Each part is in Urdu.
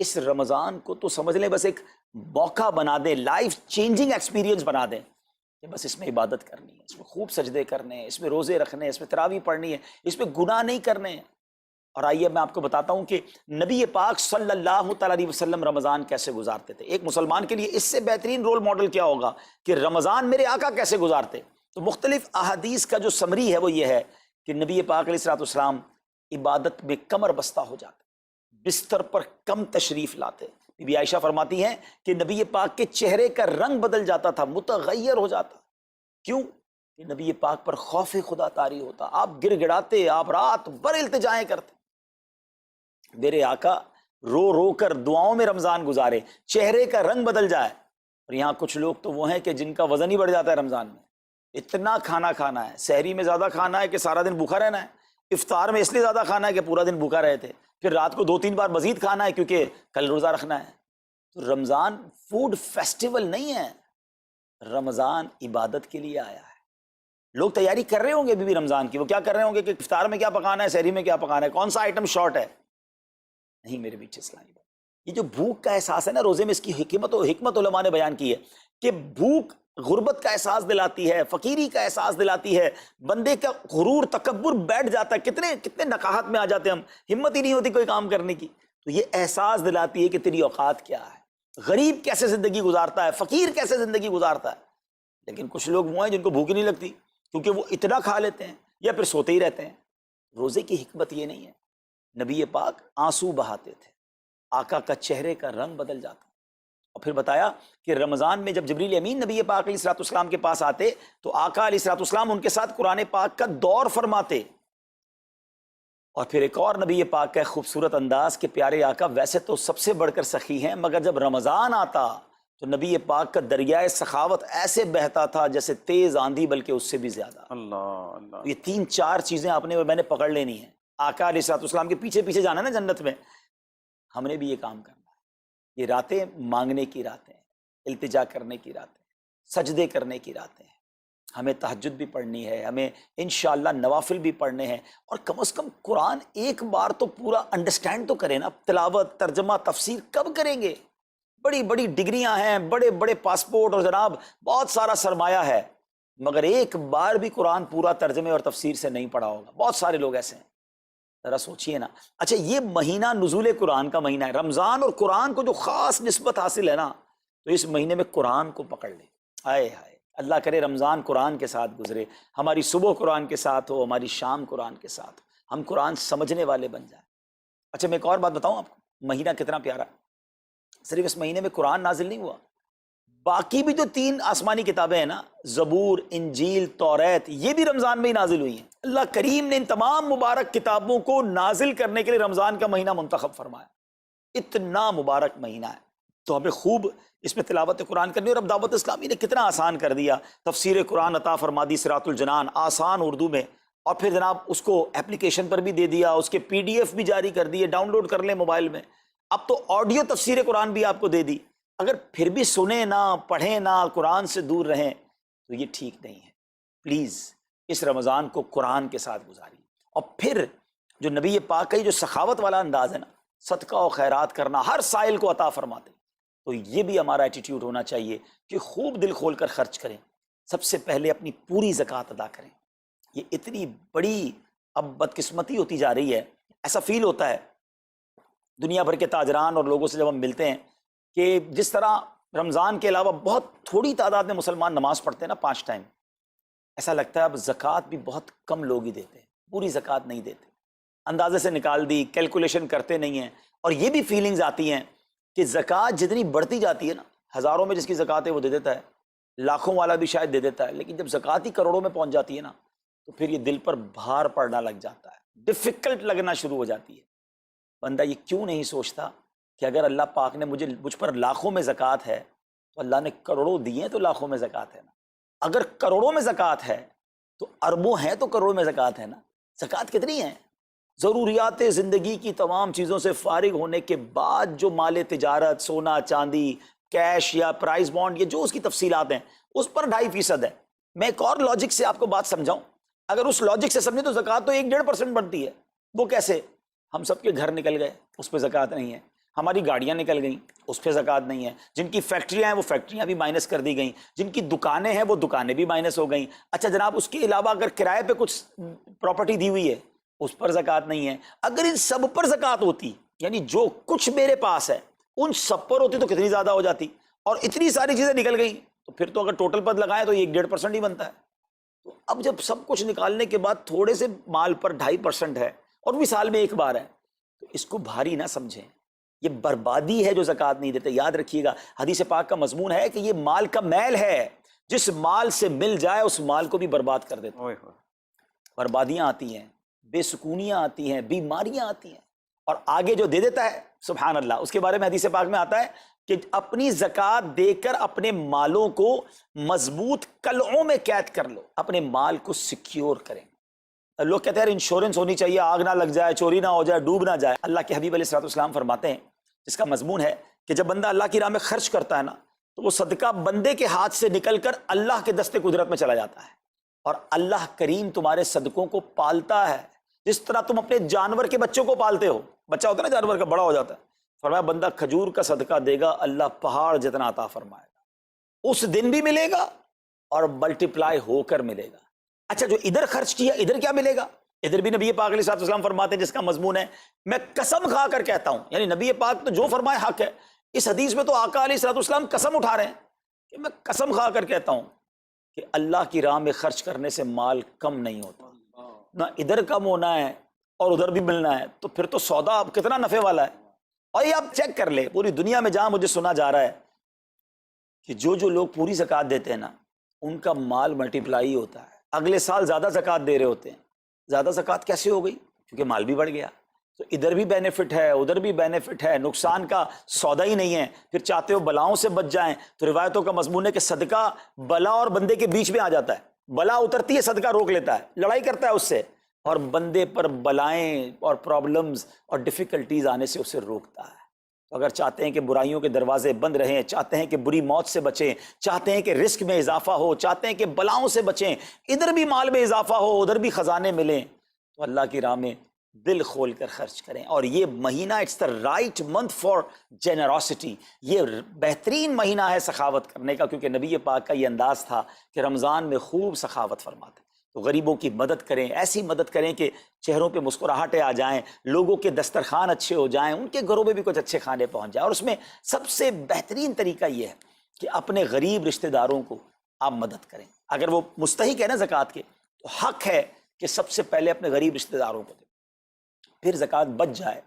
اس رمضان کو تو سمجھ لیں بس ایک موقع بنا دیں، لائف چینجنگ ایکسپیرینس بنا دیں کہ بس اس میں عبادت کرنی ہے، اس میں خوب سجدے کرنے ہیں، اس میں روزے رکھنے ہیں، اس میں تراویح پڑھنی ہے، اس میں گناہ نہیں کرنے ہیں۔ اور آئیے میں آپ کو بتاتا ہوں کہ نبی پاک صلی اللہ تعالیٰ علیہ وسلم رمضان کیسے گزارتے تھے۔ ایک مسلمان کے لیے اس سے بہترین رول ماڈل کیا ہوگا کہ رمضان میرے آقا کیسے گزارتے۔ تو مختلف احادیث کا جو سمری ہے وہ یہ ہے کہ نبی پاک علیہ الصلوۃ والسلام عبادت میں کمر بستہ ہو جاتے، بستر پر کم تشریف لاتے۔ بی بی عائشہ فرماتی ہیں کہ نبی پاک کے چہرے کا رنگ بدل جاتا تھا، متغیر ہو جاتا۔ کیوں؟ کہ نبی پاک پر خوف خدا طاری ہوتا، آپ گر گڑاتے، آپ رات بھر التجائیں کرتے۔ میرے آقا رو رو کر دعاؤں میں رمضان گزارے، چہرے کا رنگ بدل جائے۔ اور یہاں کچھ لوگ تو وہ ہیں کہ جن کا وزن ہی بڑھ جاتا ہے رمضان میں، اتنا کھانا کھانا ہے، سحری میں زیادہ کھانا ہے کہ سارا دن بھوکا رہنا ہے، افطار میں اس لیے زیادہ کھانا ہے کہ پورا دن بھوکا رہے تھے، پھر رات کو 2-3 بار مزید کھانا ہے کیونکہ کل روزہ رکھنا ہے۔ تو رمضان فوڈ فیسٹیول نہیں ہے، رمضان عبادت کے لیے آیا ہے۔ لوگ تیاری کر رہے ہوں گے بھی رمضان کی، وہ کیا کر رہے ہوں گے کہ افطار میں کیا پکانا ہے، سحری میں کیا پکانا ہے، کون سا آئٹم شارٹ ہے۔ نہیں میرے بیچ اسلامی بات، یہ جو بھوک کا احساس ہے نا روزے میں، اس کی حکمت علماء نے بیان کی ہے کہ بھوک غربت کا احساس دلاتی ہے، فقیری کا احساس دلاتی ہے، بندے کا غرور تکبر بیٹھ جاتا ہے، کتنے نقاہت میں آ جاتے ہیں ہم، ہمت ہی نہیں ہوتی کوئی کام کرنے کی۔ تو یہ احساس دلاتی ہے کہ تیری اوقات کیا ہے، غریب کیسے زندگی گزارتا ہے، فقیر کیسے زندگی گزارتا ہے۔ لیکن کچھ لوگ وہ ہیں جن کو بھوک ہی نہیں لگتی کیونکہ وہ اتنا کھا لیتے ہیں یا پھر سوتے ہی رہتے ہیں۔ روزے کی حکمت یہ نہیں ہے، نبی پاک آنسو بہاتے تھے، آقا کا چہرے کا رنگ بدل جاتا۔ اور پھر بتایا کہ رمضان میں جب جبریل امین نبی پاک علیہ الصلوۃ والسلام کے پاس آتے تو آقا علیہ الصلوۃ والسلام ان کے ساتھ قرآن پاک کا دور فرماتے۔ اور پھر ایک اور نبی پاک کا خوبصورت انداز کہ پیارے آقا ویسے تو سب سے بڑھ کر سخی ہیں، مگر جب رمضان آتا تو نبی پاک کا دریائے سخاوت ایسے بہتا تھا جیسے تیز آندھی، بلکہ اس سے بھی زیادہ۔ اللہ یہ 3-4 چیزیں آپ نے میں نے پکڑ لینی ہیں۔ آقا علیہ الصلوۃ والسلام کے پیچھے پیچھے جانا نا جنت میں، ہم نے بھی یہ کام کرنا ہے۔ یہ راتیں مانگنے کی راتیں ہیں، التجا کرنے کی راتیں، سجدے کرنے کی راتیں ہیں۔ ہمیں تہجد بھی پڑھنی ہے، ہمیں انشاءاللہ نوافل بھی پڑھنے ہیں، اور کم از کم قرآن ایک بار تو پورا انڈرسٹینڈ تو کریں نا۔ تلاوت، ترجمہ، تفسیر کب کریں گے؟ بڑی بڑی ڈگریاں ہیں، بڑے بڑے پاسپورٹ اور جناب بہت سارا سرمایہ ہے، مگر ایک بار بھی قرآن پورا ترجمے اور تفسیر سے نہیں پڑھا ہوگا۔ بہت سارے لوگ ایسے ہیں، ذرا سوچئے نا۔ اچھا یہ مہینہ نزول قرآن کا مہینہ ہے، رمضان اور قرآن کو جو خاص نسبت حاصل ہے نا، تو اس مہینے میں قرآن کو پکڑ لیں۔ ہائے ہائے، اللہ کرے رمضان قرآن کے ساتھ گزرے، ہماری صبح قرآن کے ساتھ ہو، ہماری شام قرآن کے ساتھ ہو، ہم قرآن سمجھنے والے بن جائیں۔ اچھا میں ایک اور بات بتاؤں آپ کو، مہینہ کتنا پیارا ہے۔ صرف اس مہینے میں قرآن نازل نہیں ہوا، باقی بھی جو 3 آسمانی کتابیں ہیں نا، زبور، انجیل، توریت، یہ بھی رمضان میں ہی نازل ہوئی ہیں۔ اللہ کریم نے ان تمام مبارک کتابوں کو نازل کرنے کے لیے رمضان کا مہینہ منتخب فرمایا۔ اتنا مبارک مہینہ ہے تو ہمیں خوب اس میں تلاوت قرآن کرنی۔ اور اب دعوت اسلامی نے کتنا آسان کر دیا، تفسیر قرآن عطا فرما دی، صراط الجنان آسان اردو میں، اور پھر جناب اس کو اپلیکیشن پر بھی دے دیا، اس کے PDF بھی جاری کر دیے، ڈاؤن لوڈ کر لیں موبائل میں۔ اب تو آڈیو تفسیر قرآن بھی آپ کو دے دی۔ اگر پھر بھی سنیں نہ، پڑھیں نہ، قرآن سے دور رہیں تو یہ ٹھیک نہیں ہے۔ پلیز اس رمضان کو قرآن کے ساتھ گزاریے۔ اور پھر جو نبی پاک کا یہ جو سخاوت والا انداز ہے نا، صدقہ و خیرات کرنا، ہر سائل کو عطا فرماتے، تو یہ بھی ہمارا ایٹیٹیوڈ ہونا چاہیے کہ خوب دل کھول کر خرچ کریں۔ سب سے پہلے اپنی پوری زکوٰۃ ادا کریں۔ یہ اتنی بڑی اب بدقسمتی ہوتی جا رہی ہے، ایسا فیل ہوتا ہے دنیا بھر کے تاجران اور لوگوں سے جب ہم ملتے ہیں کہ جس طرح رمضان کے علاوہ بہت تھوڑی تعداد میں مسلمان نماز پڑھتے ہیں نا 5 ٹائم، ایسا لگتا ہے اب زکوٰۃ بھی بہت کم لوگ ہی دیتے ہیں، پوری زکوٰۃ نہیں دیتے، اندازے سے نکال دی، کیلکولیشن کرتے نہیں ہیں۔ اور یہ بھی فیلنگز آتی ہیں کہ زکوٰۃ جتنی بڑھتی جاتی ہے نا، ہزاروں میں جس کی زکوٰۃ ہے وہ دے دیتا ہے، لاکھوں والا بھی شاید دے دیتا ہے، لیکن جب زکوٰۃ ہی کروڑوں میں پہنچ جاتی ہے نا، تو پھر یہ دل پر بھار پڑنا لگ جاتا ہے، ڈیفیکلٹ لگنا شروع ہو جاتی ہے۔ بندہ یہ کیوں نہیں سوچتا کہ اگر اللہ پاک نے مجھ پر لاکھوں میں زکوٰۃ ہے تو اللہ نے کروڑوں دیے ہیں تو لاکھوں میں زکوٰۃ ہے نا۔ اگر کروڑوں میں زکوٰۃ ہے تو اربوں ہیں تو کروڑوں میں زکوٰۃ ہے نا۔ زکوٰۃ کتنی ہے؟ ضروریات زندگی کی تمام چیزوں سے فارغ ہونے کے بعد جو مال تجارت، سونا چاندی، کیش یا پرائز بانڈ، یہ جو اس کی تفصیلات ہیں، اس پر 2.5% ہے۔ میں ایک اور لاجک سے آپ کو بات سمجھاؤں، اگر اس لاجک سے سمجھیں تو زکوٰۃ تو 1-1.5% بنتی ہے۔ وہ کیسے؟ ہم سب کے گھر نکل گئے، اس پہ زکوٰۃ نہیں ہے۔ ہماری گاڑیاں نکل گئیں اس پہ زکوٰۃ نہیں ہے، جن کی فیکٹریاں ہیں وہ فیکٹریاں بھی مائنس کر دی گئیں، جن کی دکانیں ہیں وہ دکانیں بھی مائنس ہو گئیں. اچھا جناب اس کے علاوہ اگر کرائے پہ کچھ پراپرٹی دی ہوئی ہے اس پر زکوٰۃ نہیں ہے. اگر ان سب پر زکوٰۃ ہوتی، یعنی جو کچھ میرے پاس ہے ان سب پر ہوتی تو کتنی زیادہ ہو جاتی، اور اتنی ساری چیزیں نکل گئیں تو پھر تو اگر ٹوٹل پر لگائیں تو یہ 1.5% ہی بنتا ہے. تو اب جب سب کچھ نکالنے کے بعد تھوڑے سے مال پر 2.5% ہے اور بھی سال میں ایک بار ہے، تو اس کو بھاری نہ سمجھیں، یہ بربادی ہے جو زکوٰۃ نہیں دیتے. یاد رکھیے گا حدیث پاک کا مضمون ہے کہ یہ مال کا میل ہے، جس مال سے مل جائے اس مال کو بھی برباد کر دیتا ہے. بربادیاں آتی ہیں، بے سکونیاں آتی ہیں، بیماریاں آتی ہیں، اور آگے جو دے دیتا ہے سبحان اللہ، اس کے بارے میں حدیث پاک میں آتا ہے کہ اپنی زکوٰۃ دے کر اپنے مالوں کو مضبوط قلعوں میں قید کر لو، اپنے مال کو سیکیور کریں. لوگ کہتے ہیں انشورنس ہونی چاہیے، آگ نہ لگ جائے، چوری نہ ہو جائے، ڈوب نہ جائے. اللہ کے حبیب علیہ الصلوۃ والسلام فرماتے ہیں، جس کا مضمون ہے کہ جب بندہ اللہ کی راہ میں خرچ کرتا ہے نا تو وہ صدقہ بندے کے ہاتھ سے نکل کر اللہ کے دستے قدرت میں چلا جاتا ہے، اور اللہ کریم تمہارے صدقوں کو پالتا ہے جس طرح تم اپنے جانور کے بچوں کو پالتے ہو. بچہ ہوتا ہے نا جانور کا، بڑا ہو جاتا ہے. فرمایا بندہ کھجور کا صدقہ دے گا اللہ پہاڑ جتنا عطا فرمائے گا، اس دن بھی ملے گا اور ملٹیپلائی ہو کر ملے گا. اچھا جو ادھر خرچ کیا ادھر کیا ملے گا؟ ادھر بھی نبی پاک علیہ الصلوۃ والسلام فرماتے ہیں جس کا مضمون ہے میں قسم کھا کر کہتا ہوں، یعنی نبی پاک تو جو فرمائے حق ہے. اس حدیث میں تو آقا علیہ الصلوۃ والسلام قسم اٹھا رہے ہیں کہ میں قسم کھا کر کہتا ہوں کہ اللہ کی راہ میں خرچ کرنے سے مال کم نہیں ہوتا، نہ ادھر کم ہونا ہے اور ادھر بھی ملنا ہے. تو پھر تو سودا اب کتنا نفع والا ہے. اور یہ آپ چیک کر لیں پوری دنیا میں جہاں مجھے سنا جا رہا ہے کہ جو لوگ پوری زکوٰۃ دیتے ہیں نا ان کا مال ملٹیپلائی ہوتا ہے، اگلے سال زیادہ زکوٰۃ دے رہے ہوتے ہیں. زیادہ زکوٰۃ کیسے ہو گئی؟ کیونکہ مال بھی بڑھ گیا. تو ادھر بھی بینیفٹ ہے ادھر بھی بینیفٹ ہے، نقصان کا سودا ہی نہیں ہے. پھر چاہتے ہو بلاؤں سے بچ جائیں تو روایتوں کا مضمون ہے کہ صدقہ بلا اور بندے کے بیچ میں آ جاتا ہے. بلا اترتی ہے صدقہ روک لیتا ہے، لڑائی کرتا ہے اس سے، اور بندے پر بلائیں اور پرابلمز اور ڈیفیکلٹیز آنے سے اسے روکتا ہے. تو اگر چاہتے ہیں کہ برائیوں کے دروازے بند رہیں، چاہتے ہیں کہ بری موت سے بچیں، چاہتے ہیں کہ رزق میں اضافہ ہو، چاہتے ہیں کہ بلاؤں سے بچیں، ادھر بھی مال میں اضافہ ہو ادھر بھی خزانے ملیں، تو اللہ کی راہ میں دل کھول کر خرچ کریں. اور یہ مہینہ it's the right month for generosity, یہ بہترین مہینہ ہے سخاوت کرنے کا، کیونکہ نبی پاک کا یہ انداز تھا کہ رمضان میں خوب سخاوت فرماتے. تو غریبوں کی مدد کریں، ایسی مدد کریں کہ چہروں پہ مسکراہٹیں آ جائیں، لوگوں کے دسترخوان اچھے ہو جائیں، ان کے گھروں میں بھی کچھ اچھے کھانے پہنچ جائیں. اور اس میں سب سے بہترین طریقہ یہ ہے کہ اپنے غریب رشتہ داروں کو آپ مدد کریں. اگر وہ مستحق ہے نا زکوٰۃ کے تو حق ہے کہ سب سے پہلے اپنے غریب رشتہ داروں کو دیں. پھر زکوٰۃ بچ جائے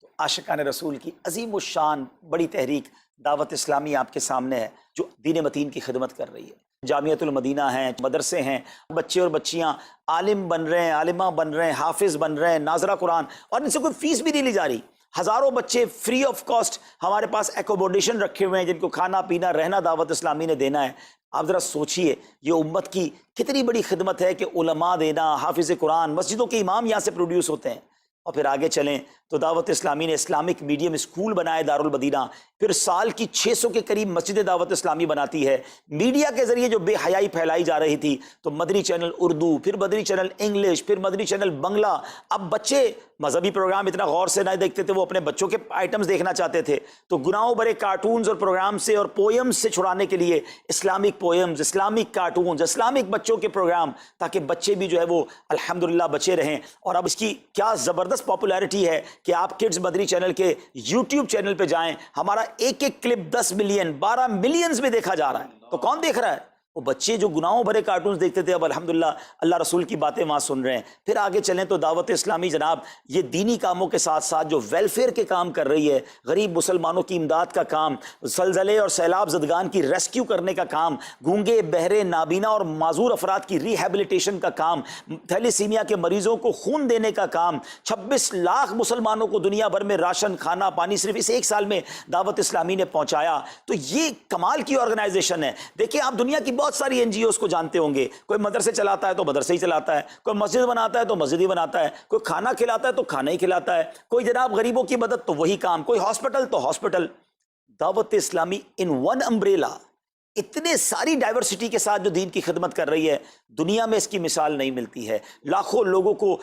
تو عاشقان رسول کی عظیم الشان بڑی تحریک دعوت اسلامی آپ کے سامنے ہے جو دین متین کی خدمت کر رہی ہے. جامعۃ المدینہ ہیں، مدرسے ہیں، بچے اور بچیاں عالم بن رہے ہیں، عالمہ بن رہے ہیں، حافظ بن رہے ہیں، ناظرہ قرآن، اور ان سے کوئی فیس بھی نہیں لی جا رہی. ہزاروں بچے فری آف کاسٹ ہمارے پاس ایکوموڈیشن رکھے ہوئے ہیں جن کو کھانا پینا رہنا دعوت اسلامی نے دینا ہے. آپ ذرا سوچئے یہ امت کی کتنی بڑی خدمت ہے کہ علماء دینا، حافظ قرآن، مسجدوں کے امام یہاں سے پروڈیوس ہوتے ہیں. اور پھر آگے چلیں تو دعوت اسلامی نے اسلامک میڈیم اسکول بنائے دارالمدینہ، پھر سال کی 600 کے قریب مسجد دعوت اسلامی بناتی ہے. میڈیا کے ذریعے جو بے حیائی پھیلائی جا رہی تھی تو مدنی چینل اردو، پھر مدنی چینل انگلش، پھر مدنی چینل بنگلہ. اب بچے مذہبی پروگرام اتنا غور سے نہیں دیکھتے تھے، وہ اپنے بچوں کے آئٹمز دیکھنا چاہتے تھے، تو گناہوں بھرے کارٹونز اور پروگرام سے اور پوئمز سے چھڑانے کے لیے Islamic poems, Islamic cartoons, Islamic بچوں کے پروگرام، تاکہ بچے بھی جو ہے وہ الحمدللہ بچے رہیں. اور اب اس کی کیا زبردست پاپولیرٹی ہے کہ آپ کڈز مدنی چینل کے یوٹیوب چینل پہ جائیں، ہمارا ایک ایک کلپ 10 ملین 12 ملینز میں دیکھا جا رہا ہے. تو کون دیکھ رہا ہے؟ وہ بچے جو گناہوں بھرے کارٹونز دیکھتے تھے اب الحمدللہ اللہ رسول کی باتیں وہاں سن رہے ہیں. پھر آگے چلیں تو دعوت اسلامی جناب یہ دینی کاموں کے ساتھ ساتھ جو ویلفیئر کے کام کر رہی ہے، غریب مسلمانوں کی امداد کا کام، زلزلے اور سیلاب زدگان کی ریسکیو کرنے کا کام، گونگے بہرے نابینا اور معذور افراد کی ریہیبلیٹیشن کا کام، تھیلیسیمیا کے مریضوں کو خون دینے کا کام، 26 لاکھ مسلمانوں کو دنیا بھر میں راشن، کھانا پانی صرف اس ایک سال میں دعوت اسلامی نے پہنچایا. تو یہ کمال کی آرگنائزیشن ہے. دیکھیں آپ دنیا کی بہت ساری این جی اوز کو جانتے ہوں گے، کوئی مدرسے چلاتا ہے تو مدرسے ہی چلاتا ہے، کوئی مسجد بناتا ہے تو مسجد ہی بناتا ہے، کوئی کھانا کھلاتا ہے تو کھانا ہی کھلاتا ہے، کوئی جناب غریبوں کی مدد تو وہی کام، کوئی ہاسپٹل تو ہاسپٹل. دعوت اسلامی ان ون امبریلا اتنے ساری ڈائیورسٹی کے ساتھ جو دین کی خدمت کر رہی ہے، دنیا میں اس کی مثال نہیں ملتی ہے. لاکھوں لوگوں کو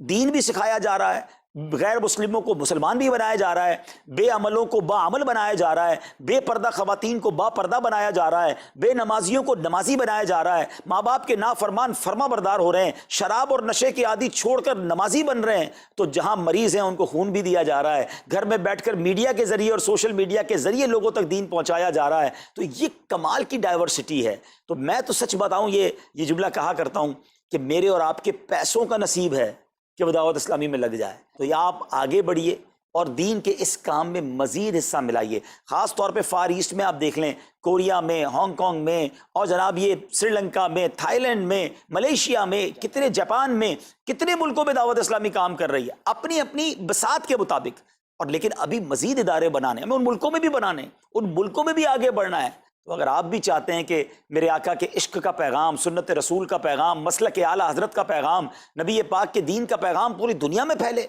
دین بھی سکھایا جا رہا ہے، غیر مسلموں کو مسلمان بھی بنایا جا رہا ہے، بے عملوں کو باعمل بنایا جا رہا ہے، بے پردہ خواتین کو با پردہ بنایا جا رہا ہے، بے نمازیوں کو نمازی بنایا جا رہا ہے، ماں باپ کے نافرمان فرما بردار ہو رہے ہیں، شراب اور نشے کے عادی چھوڑ کر نمازی بن رہے ہیں، تو جہاں مریض ہیں ان کو خون بھی دیا جا رہا ہے، گھر میں بیٹھ کر میڈیا کے ذریعے اور سوشل میڈیا کے ذریعے لوگوں تک دین پہنچایا جا رہا ہے، تو یہ کمال کی ڈائیورسٹی ہے۔ تو میں تو سچ بتاؤں، یہ جملہ کہا کرتا ہوں کہ میرے اور آپ کے پیسوں کا نصیب ہے کہ وہ دعوت اسلامی میں لگ جائے، تو یہ آپ آگے بڑھیے اور دین کے اس کام میں مزید حصہ ملائیے۔ خاص طور پہ فار ایسٹ میں آپ دیکھ لیں، کوریا میں، ہانگ کانگ میں، اور جناب یہ سری لنکا میں، تھائی لینڈ میں، ملیشیا میں، کتنے جاپان میں، کتنے ملکوں میں دعوت اسلامی کام کر رہی ہے اپنی اپنی بساط کے مطابق، اور لیکن ابھی مزید ادارے بنانے ہمیں، ان ملکوں میں بھی بنانے، ان ملکوں میں بھی آگے بڑھنا ہے۔ تو اگر آپ بھی چاہتے ہیں کہ میرے آقا کے عشق کا پیغام، سنت رسول کا پیغام، مسلک اعلیٰ حضرت کا پیغام، نبی پاک کے دین کا پیغام پوری دنیا میں پھیلے،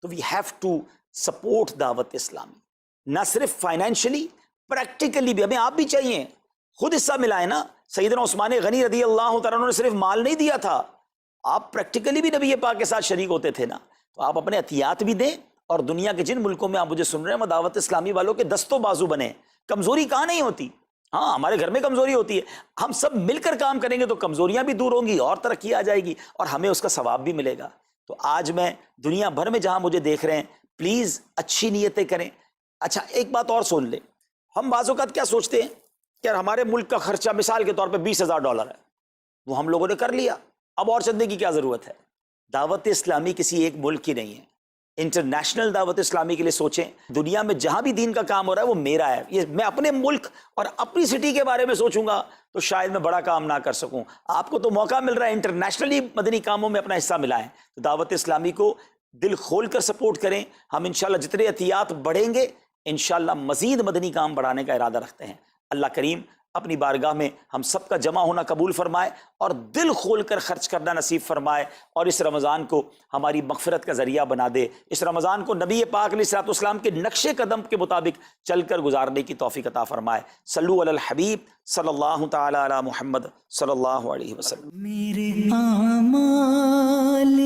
تو وی ہیو ٹو سپورٹ دعوت اسلامی، نہ صرف فائنینشلی، پریکٹیکلی بھی ہمیں آپ بھی چاہیے، خود حصہ ملائیں نا۔ سیدنا عثمان غنی رضی اللہ تعالیٰ عنہ نے صرف مال نہیں دیا تھا، آپ پریکٹیکلی بھی نبی پاک کے ساتھ شریک ہوتے تھے نا، تو آپ اپنے عطیات بھی دیں، اور دنیا کے جن ملکوں میں آپ مجھے سن رہے ہیں وہ دعوت اسلامی والوں کے دستوں بازو بنے۔ کمزوری کہاں نہیں ہوتی، ہاں ہمارے گھر میں کمزوری ہوتی ہے، ہم سب مل کر کام کریں گے تو کمزوریاں بھی دور ہوں گی اور ترقی آ جائے گی اور ہمیں اس کا ثواب بھی ملے گا۔ تو آج میں دنیا بھر میں جہاں مجھے دیکھ رہے ہیں، پلیز اچھی نیتیں کریں۔ اچھا ایک بات اور سن لیں، ہم بعض اوقات کیا سوچتے ہیں کہ ہمارے ملک کا خرچہ مثال کے طور پہ $20,000 ہے، وہ ہم لوگوں نے کر لیا، اب اور چندے کی کیا ضرورت ہے؟ دعوت اسلامی کسی ایک ملک کی نہیں ہے، انٹرنیشنل دعوت اسلامی کے لیے سوچیں۔ دنیا میں جہاں بھی دین کا کام ہو رہا ہے وہ میرا ہے، یہ میں اپنے ملک اور اپنی سٹی کے بارے میں سوچوں گا تو شاید میں بڑا کام نہ کر سکوں۔ آپ کو تو موقع مل رہا ہے انٹرنیشنلی مدنی کاموں میں اپنا حصہ ملائیں، تو دعوت اسلامی کو دل کھول کر سپورٹ کریں۔ ہم انشاءاللہ جتنے عطیات بڑھیں گے انشاءاللہ مزید مدنی کام بڑھانے کا ارادہ رکھتے ہیں۔ اللہ کریم اپنی بارگاہ میں ہم سب کا جمع ہونا قبول فرمائے اور دل کھول کر خرچ کرنا نصیب فرمائے، اور اس رمضان کو ہماری مغفرت کا ذریعہ بنا دے، اس رمضان کو نبی پاک علیہ الصلوۃ والسلام کے نقش قدم کے مطابق چل کر گزارنے کی توفیق عطا فرمائے۔ صلو علی الحبیب صلی اللہ تعالی علی محمد صلی اللہ علیہ وسلم۔ میرے اعمال